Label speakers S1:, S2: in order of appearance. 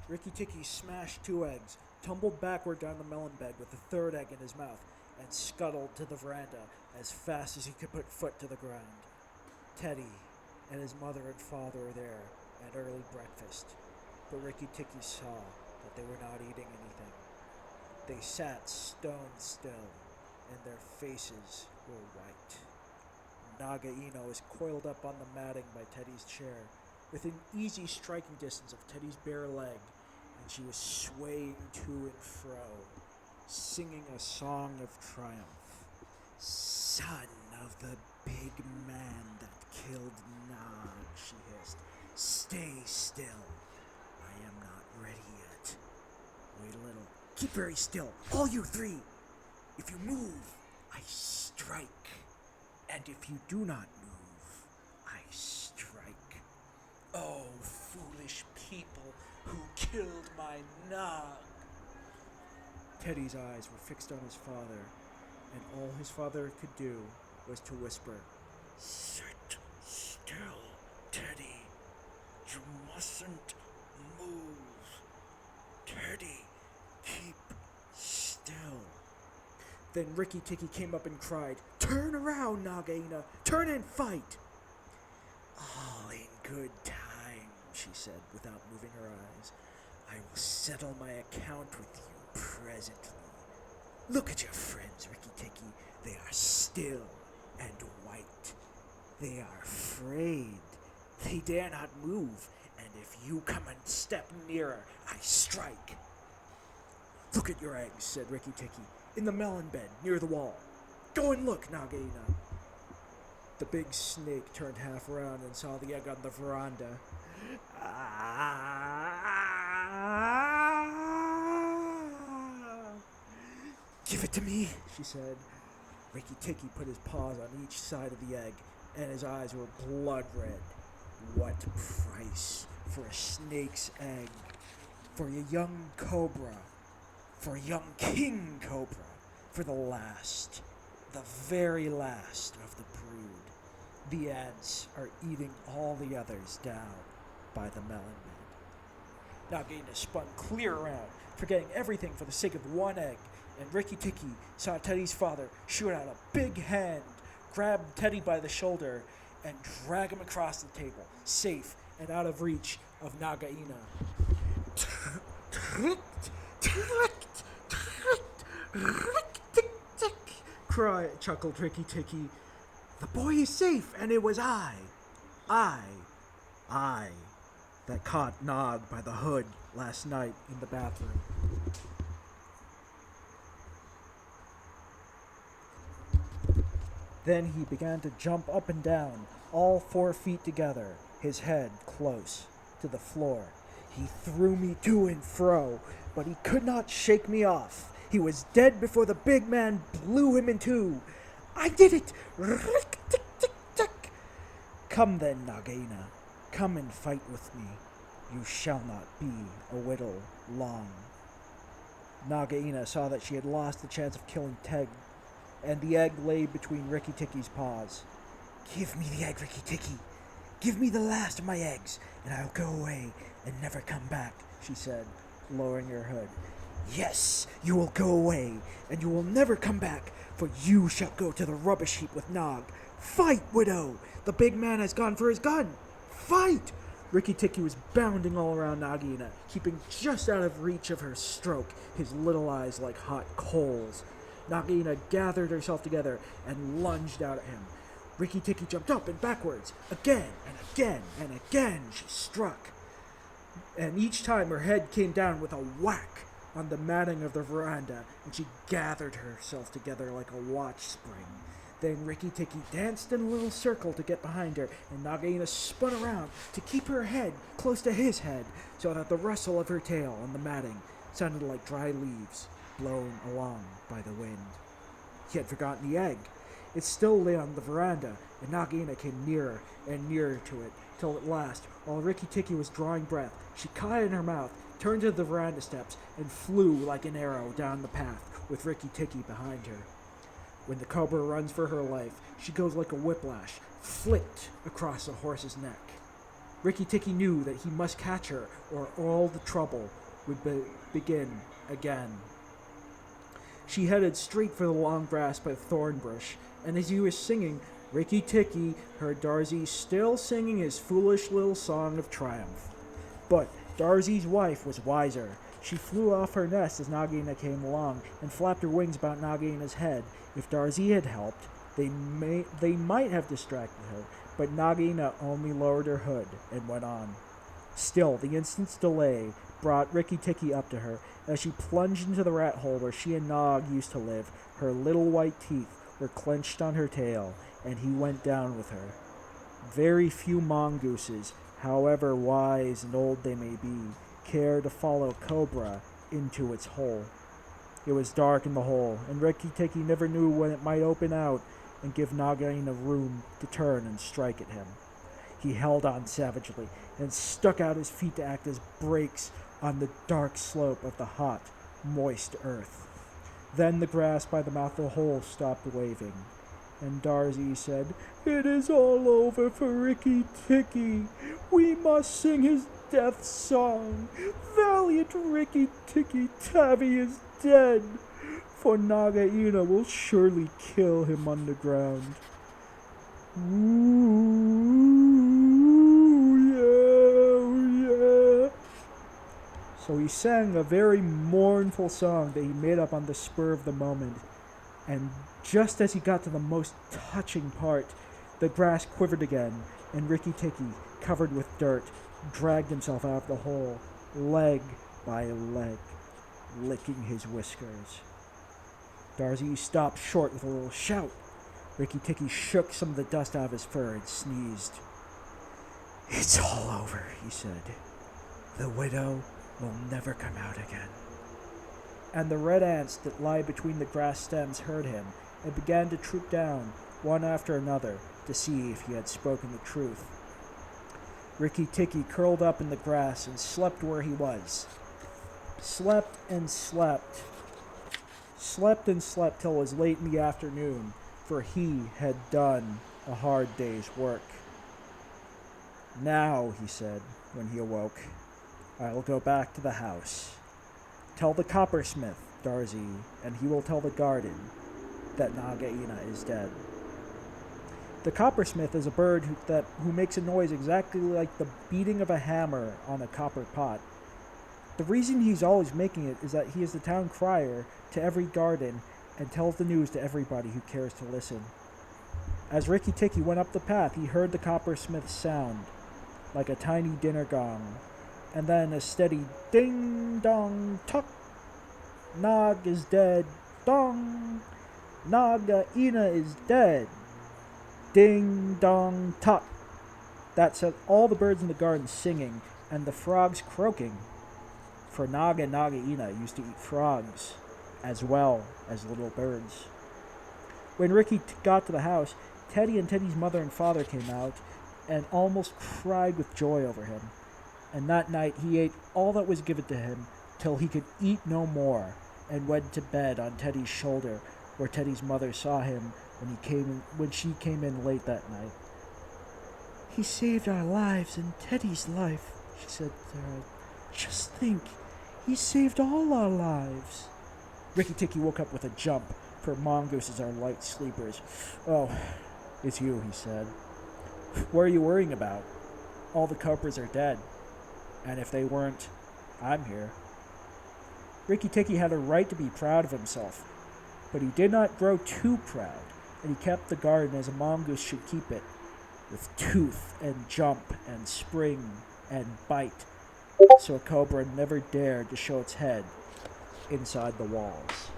S1: Rikki Tikki smashed 2 eggs, tumbled backward down the melon bed with the 3rd egg in his mouth, and scuttled to the veranda as fast as he could put foot to the ground. Teddy and his mother and father were there at early breakfast, but Rikki Tikki saw that they were not eating anything. They sat stone still, and their faces were white. Naga Ino was coiled up on the matting by Teddy's chair, within easy striking distance of Teddy's bare leg, and she was swaying to and fro, singing a song of triumph. Son of the big man that killed Nog, she hissed. Stay still. I am not ready yet. Wait a little. Keep very still, all you 3. If you move, I strike. And if you do not move, I strike. Oh, foolish people who killed my Nog. Teddy's eyes were fixed on his father, and all his father could do was to whisper, Sit still, Teddy. You mustn't move. Teddy, keep still. Then Rikki Tikki came up and cried, Turn around, Naga Ino. Turn and fight. All in good time, she said without moving her eyes. I will settle my account with you presently. Look at your friends, Rikki Tikki. They are still and white. They are afraid. They dare not move, and if you come a step nearer, I strike. Look at your eggs, said Rikki Tikki, in the melon bed near the wall. Go and look, Naga Ino. The big snake turned half around and saw the egg on the veranda. Give it to me, she said. Rikki Tikki put his paws on each side of the egg, and his eyes were blood red. What price for a snake's egg? For a young cobra? For a young king cobra? For the last, the very last of the brood. The ants are eating all the others down by the melon bed. Naga Ino spun clear around, forgetting everything for the sake of one egg, and Rikki Tikki saw Teddy's father shoot out a big hand, grab Teddy by the shoulder, and drag him across the table, safe and out of reach of Naga Ino. Chuckled Rikki Tikki. The boy is safe, and it was I, that caught Nog by the hood last night in the bathroom. Then he began to jump up and down, all 4 feet together, his head close to the floor. He threw me to and fro, but he could not shake me off. He was dead before the big man blew him in 2. I did it! Come then, Naga Ino. Come and fight with me. You shall not be a whittle long. Naga Ino saw that she had lost the chance of killing Ted, and the egg lay between Rikki Tikki's paws. Give me the egg, Rikki Tikki. Give me the last of my eggs, and I'll go away and never come back, she said, lowering her hood. Yes, you will go away, and you will never come back, for you shall go to the rubbish heap with Nog. Fight, widow! The big man has gone for his gun. Fight! Rikki Tikki was bounding all around Naga Ino, keeping just out of reach of her stroke, his little eyes like hot coals. Naga Ino gathered herself together and lunged out at him. Rikki Tikki jumped up and backwards. Again and again and again she struck. And each time her head came down with a whack on the matting of the veranda, and she gathered herself together like a watch spring. Then Rikki Tikki danced in a little circle to get behind her, and Naga Ino spun around to keep her head close to his head, so that the rustle of her tail on the matting sounded like dry leaves blown along by the wind. He had forgotten the egg. It still lay on the veranda, and Naga Ino came nearer and nearer to it, till at last, while Rikki Tikki was drawing breath, she caught it in her mouth, turned to the veranda steps, and flew like an arrow down the path, with Rikki Tikki behind her. When the cobra runs for her life, she goes like a whiplash, flicked across a horse's neck. Rikki Tikki knew that he must catch her, or all the trouble would begin again. She headed straight for the long grass by the thorn bush, and as he was singing, Rikki Tikki heard Darzee still singing his foolish little song of triumph. But Darzee's wife was wiser. She flew off her nest as Nagaina came along and flapped her wings about Nagaina's head. If Darzee had helped, they might have distracted her, but Nagaina only lowered her hood and went on. Still, the instant's delay brought Rikki Tikki up to her. As she plunged into the rat hole where she and Nog used to live, her little white teeth were clenched on her tail, and he went down with her. Very few mongooses, however wise and old they may be, care to follow Cobra into its hole. It was dark in the hole, and Rikki Tikki never knew when it might open out and give Nagaina room to turn and strike at him. He held on savagely and stuck out his feet to act as brakes on the dark slope of the hot, moist earth. Then the grass by the mouth of the hole stopped waving, and Darzee said, "It is all over for Rikki Tikki. We must sing his death song. Valiant Rikki Tikki, Tavi is dead, for Nagaina will surely kill him on the ground." Ooh, yeah. So he sang a very mournful song that he made up on the spur of the moment, and just as he got to the most touching part, the grass quivered again, and Rikki Tikki, covered with dirt, dragged himself out of the hole, leg by leg, licking his whiskers. Darzee stopped short with a little shout. Rikki Tikki shook some of the dust out of his fur and sneezed. "It's all over," he said. "The widow will never come out again." And the red ants that lie between the grass stems heard him and began to troop down, one after another, to see if he had spoken the truth. Rikki Tikki curled up in the grass and slept where he was. Slept and slept. Slept and slept till it was late in the afternoon, for he had done a hard day's work. "Now," he said, when he awoke, "I will go back to the house. Tell the coppersmith, Darzee, and he will tell the garden that Nagaina is dead." The coppersmith is a bird who makes a noise exactly like the beating of a hammer on a copper pot. The reason he's always making it is that he is the town crier to every garden and tells the news to everybody who cares to listen. As Rikki Tikki went up the path, he heard the coppersmith's sound, like a tiny dinner gong, and then a steady ding-dong-tuck. "Nog is dead, dong! Nagaina is dead, ding-dong-tuck." That set all the birds in the garden singing, and the frogs croaking, for Nog and Nagaina used to eat frogs, as well as little birds. When Rikki got to the house, Teddy and Teddy's mother and father came out and almost cried with joy over him. And that night he ate all that was given to him till he could eat no more, and went to bed on Teddy's shoulder, where Teddy's mother saw him when she came in late that night. "He saved our lives and Teddy's life," she said to her. "Just think, he saved all our lives." Rikki Tikki woke up with a jump, for mongooses are light sleepers. "Oh, it's you," he said. "What are you worrying about? All the cobras are dead. And if they weren't, I'm here." Rikki Tikki had a right to be proud of himself, but he did not grow too proud, and he kept the garden as a mongoose should keep it, with tooth and jump and spring and bite, so a cobra never dared to show its head inside the walls.